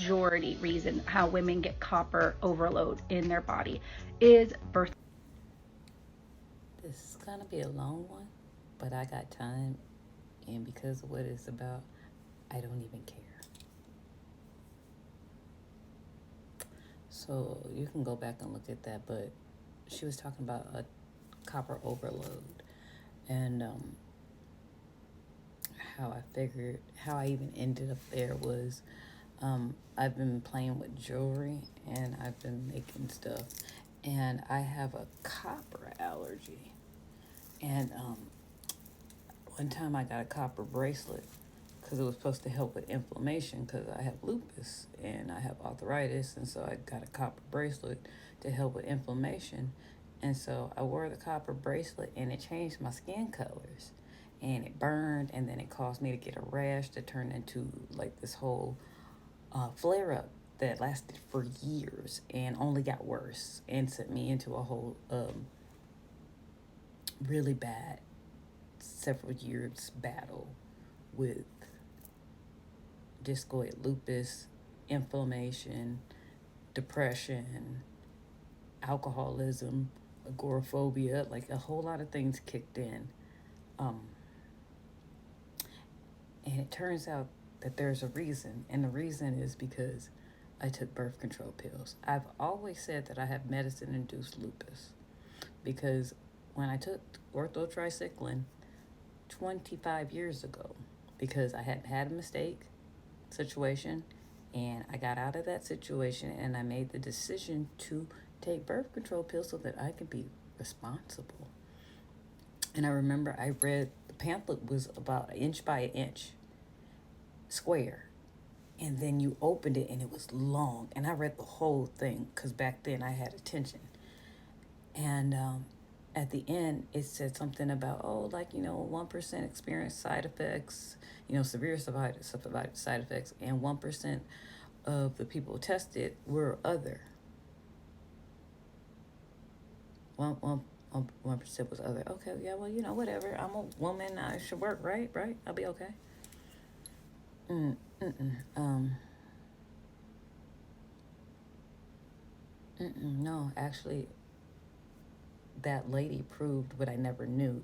majority reason how women get copper overload in their body is birth. This is gonna be a long one, but I got time, and because of what it's about, I don't even care. So you can go back and look at that, but she was talking about a copper overload, and how I even ended up there was I've been playing with jewelry and I've been making stuff, and I have a copper allergy. And one time I got a copper bracelet because it was supposed to help with inflammation because I have lupus and I have arthritis, and so I got a copper bracelet to help with inflammation. And so I wore the copper bracelet and it changed my skin colors and it burned, and then it caused me to get a rash that turned into like this whole flare up that lasted for years and only got worse and sent me into a whole really bad several years battle with discoid lupus, inflammation, depression, alcoholism, agoraphobia, like a whole lot of things kicked in. Um, and it turns out that there's a reason, and the reason is because I took birth control pills. I've always said that I have medicine induced lupus because when I took orthotricycline 25 years ago, because I had had a mistake situation and I got out of that situation and I made the decision to take birth control pills so that I could be responsible. And I remember I read the pamphlet was about an inch by an inch square, and then you opened it and it was long, and I read the whole thing because back then I had attention. And at the end it said something about, oh, like, 1% experience side effects, severe side effects, and 1% of the people tested were other. One percent was other. Okay, yeah, well, whatever. I'm a woman. I should work, right? Right. I'll be okay. Mm, mm-mm. No, actually, that lady proved what I never knew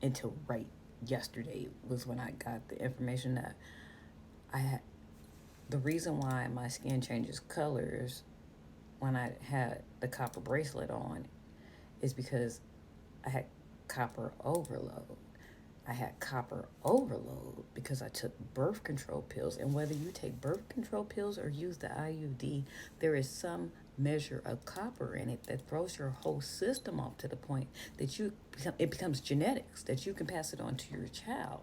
until right yesterday was when I got the information that I had. The reason why my skin changes colors when I had the copper bracelet on is because I had copper overload. I had copper overload because I took birth control pills. And whether you take birth control pills or use the IUD, there is some measure of copper in it that throws your whole system off to the point that it becomes genetics, that you can pass it on to your child.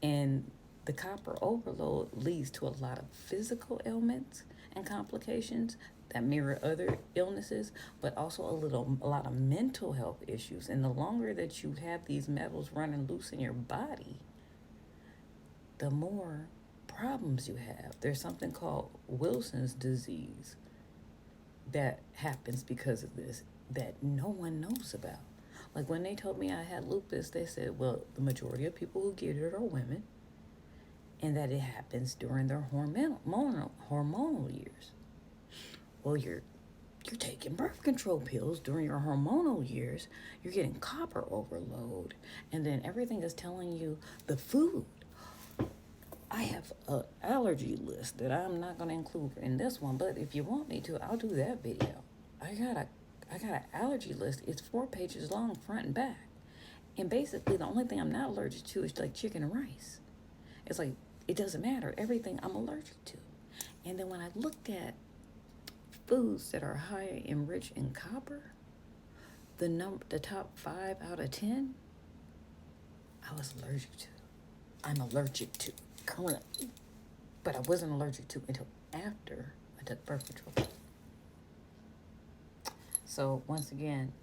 And the copper overload leads to a lot of physical ailments and complications that mirror other illnesses, but also a lot of mental health issues. And the longer that you have these metals running loose in your body, the more problems you have. There's something called Wilson's disease that happens because of this that no one knows about. Like when they told me I had lupus, they said, well, the majority of people who get it are women, and that it happens during their hormonal years. Well, you're taking birth control pills during your hormonal years, you're getting copper overload, and then everything is telling you the food. I have an allergy list that I'm not going to include in this one, but if you want me to, I'll do that video. I got an allergy list. It's 4 pages long, front and back. And basically, the only thing I'm not allergic to is like chicken and rice. It's like, it doesn't matter. Everything I'm allergic to. And then when I looked at foods that are high and rich in copper, the top 5 out of 10, I was allergic to. I'm allergic to currently, but I wasn't allergic to until after I took birth control. So once again,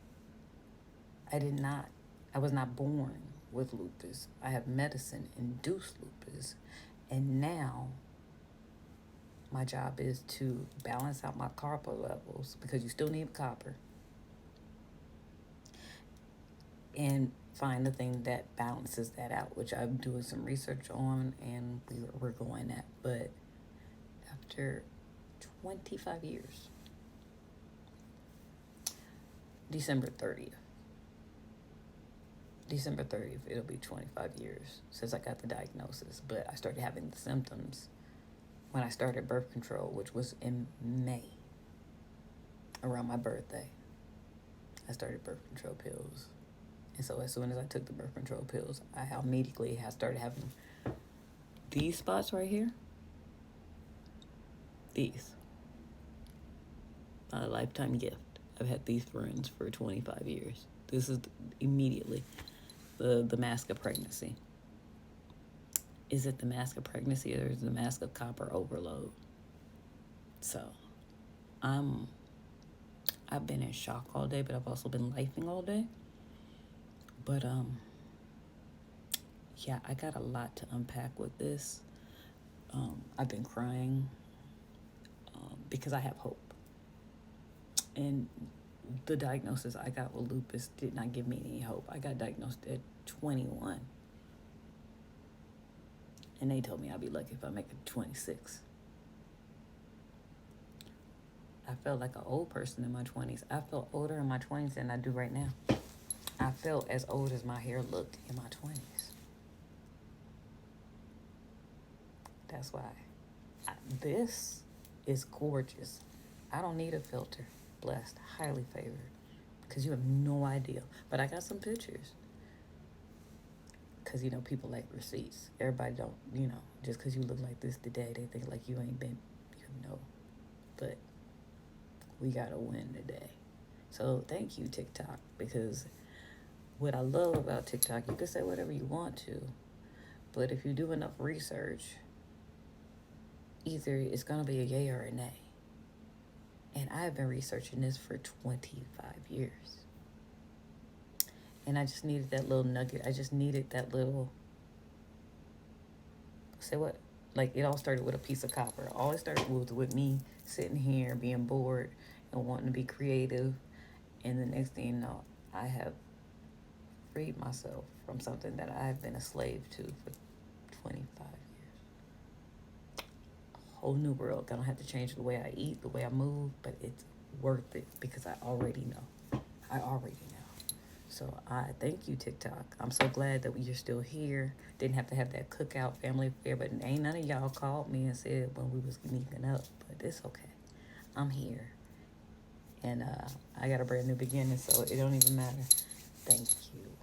I was not born with lupus. I have medicine induced lupus, and now my job is to balance out my copper levels because you still need copper, and find the thing that balances that out, which I'm doing some research on and we're going at. But after 25 years. December 30th. December 30th, it'll be 25 years since I got the diagnosis. But I started having the symptoms when I started birth control, which was in May, around my birthday. I started birth control pills. And so as soon as I took the birth control pills, I immediately started having these spots right here. These. A lifetime gift. I've had these friends for 25 years. This is immediately the mask of pregnancy. Is it the mask of pregnancy or is it the mask of copper overload? So, I've been in shock all day, but I've also been lifing all day. But, yeah, I got a lot to unpack with this. I've been crying because I have hope. And the diagnosis I got with lupus did not give me any hope. I got diagnosed at 21. And they told me I'd be lucky if I make it 26. I felt like an old person in my 20s. I felt older in my 20s than I do right now. I felt as old as my hair looked in my 20s. That's why. This is gorgeous. I don't need a filter. Blessed, highly favored, because you have no idea. But I got some pictures. Because, people like receipts. Everybody don't, just because you look like this today, they think like you ain't been, But we got to win today. So thank you, TikTok, because what I love about TikTok, you can say whatever you want to, but if you do enough research, either it's going to be a yay or a nay. And I have been researching this for 25 years. And I just needed that little nugget. I just needed that little, say what? Like, it all started with a piece of copper. All it started with me sitting here being bored and wanting to be creative. And the next thing you know, I have freed myself from something that I have been a slave to for 25 years. A whole new world. I don't have to change the way I eat, the way I move, but it's worth it because I already know. So I thank you, TikTok. I'm so glad that you're still here. Didn't have to have that cookout family affair, but ain't none of y'all called me and said when we was meeting up, but it's okay. I'm here. And I got a brand new beginning, so it don't even matter. Thank you.